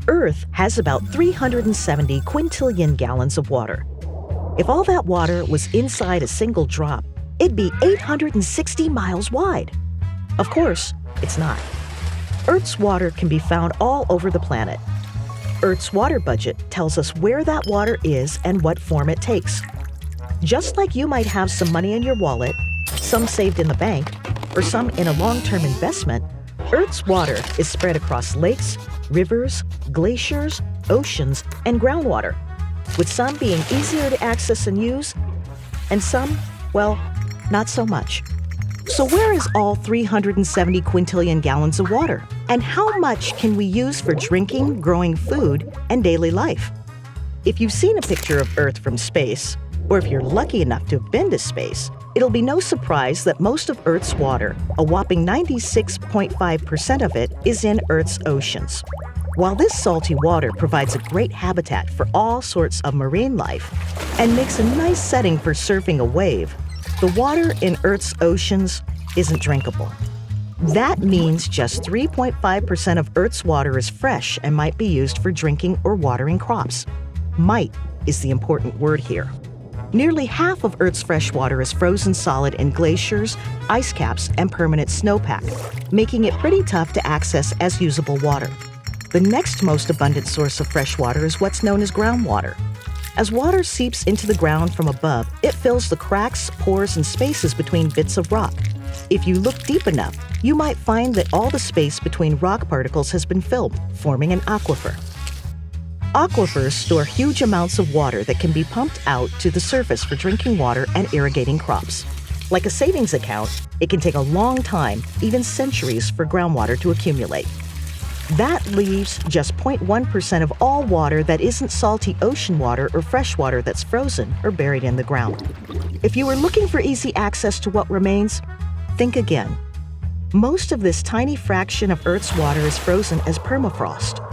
Earth has about 370 quintillion gallons of water. If all that water was inside a single drop, it'd be 860 miles wide. Of course, it's not. Earth's water can be found all over the planet. Earth's water budget tells us where that water is and what form it takes. Just like you might have some money in your wallet, some saved in the bank, or some in a long-term investment, Earth's water is spread across lakes, rivers, glaciers, oceans, and groundwater, with some being easier to access and use, and some, well, not so much. So where is all 370 quintillion gallons of water? And how much can we use for drinking, growing food, and daily life? If you've seen a picture of Earth from space, or if you're lucky enough to have been to space, it'll be no surprise that most of Earth's water, a whopping 96.5% of it, is in Earth's oceans. While this salty water provides a great habitat for all sorts of marine life and makes a nice setting for surfing a wave, the water in Earth's oceans isn't drinkable. That means just 3.5% of Earth's water is fresh and might be used for drinking or watering crops. Might is the important word here. Nearly half of Earth's fresh water is frozen solid in glaciers, ice caps, and permanent snowpack, making it pretty tough to access as usable water. The next most abundant source of fresh water is what's known as groundwater. As water seeps into the ground from above, it fills the cracks, pores, and spaces between bits of rock. If you look deep enough, you might find that all the space between rock particles has been filled, forming an aquifer. Aquifers store huge amounts of water that can be pumped out to the surface for drinking water and irrigating crops. Like a savings account, it can take a long time, even centuries, for groundwater to accumulate. That leaves just 0.1% of all water that isn't salty ocean water or fresh water that's frozen or buried in the ground. If you were looking for easy access to what remains, think again. Most of this tiny fraction of Earth's water is frozen as permafrost.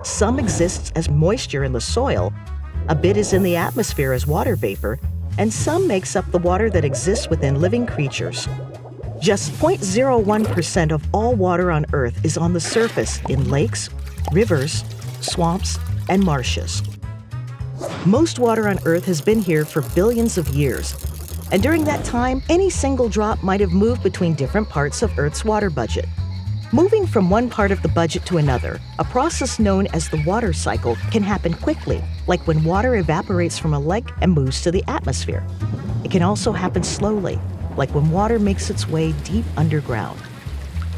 Some exists as moisture in the soil, a bit is in the atmosphere as water vapor, and some makes up the water that exists within living creatures. Just 0.01% of all water on Earth is on the surface in lakes, rivers, swamps, and marshes. Most water on Earth has been here for billions of years, and during that time, any single drop might have moved between different parts of Earth's water budget. Moving from one part of the budget to another, a process known as the water cycle, can happen quickly, like when water evaporates from a lake and moves to the atmosphere. It can also happen slowly, like when water makes its way deep underground.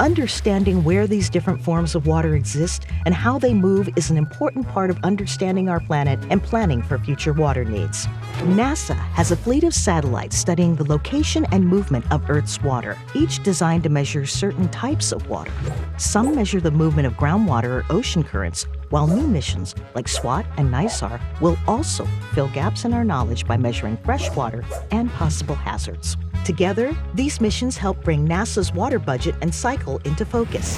Understanding where these different forms of water exist and how they move is an important part of understanding our planet and planning for future water needs. NASA has a fleet of satellites studying the location and movement of Earth's water, each designed to measure certain types of water. Some measure the movement of groundwater or ocean currents, while new missions like SWOT and NISAR will also fill gaps in our knowledge by measuring fresh water and possible hazards. Together, these missions help bring NASA's water budget and cycle into focus.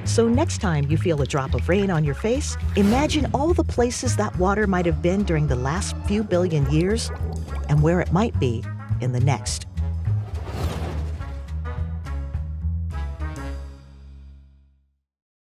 So next time you feel a drop of rain on your face, imagine all the places that water might have been during the last few billion years and where it might be in the next.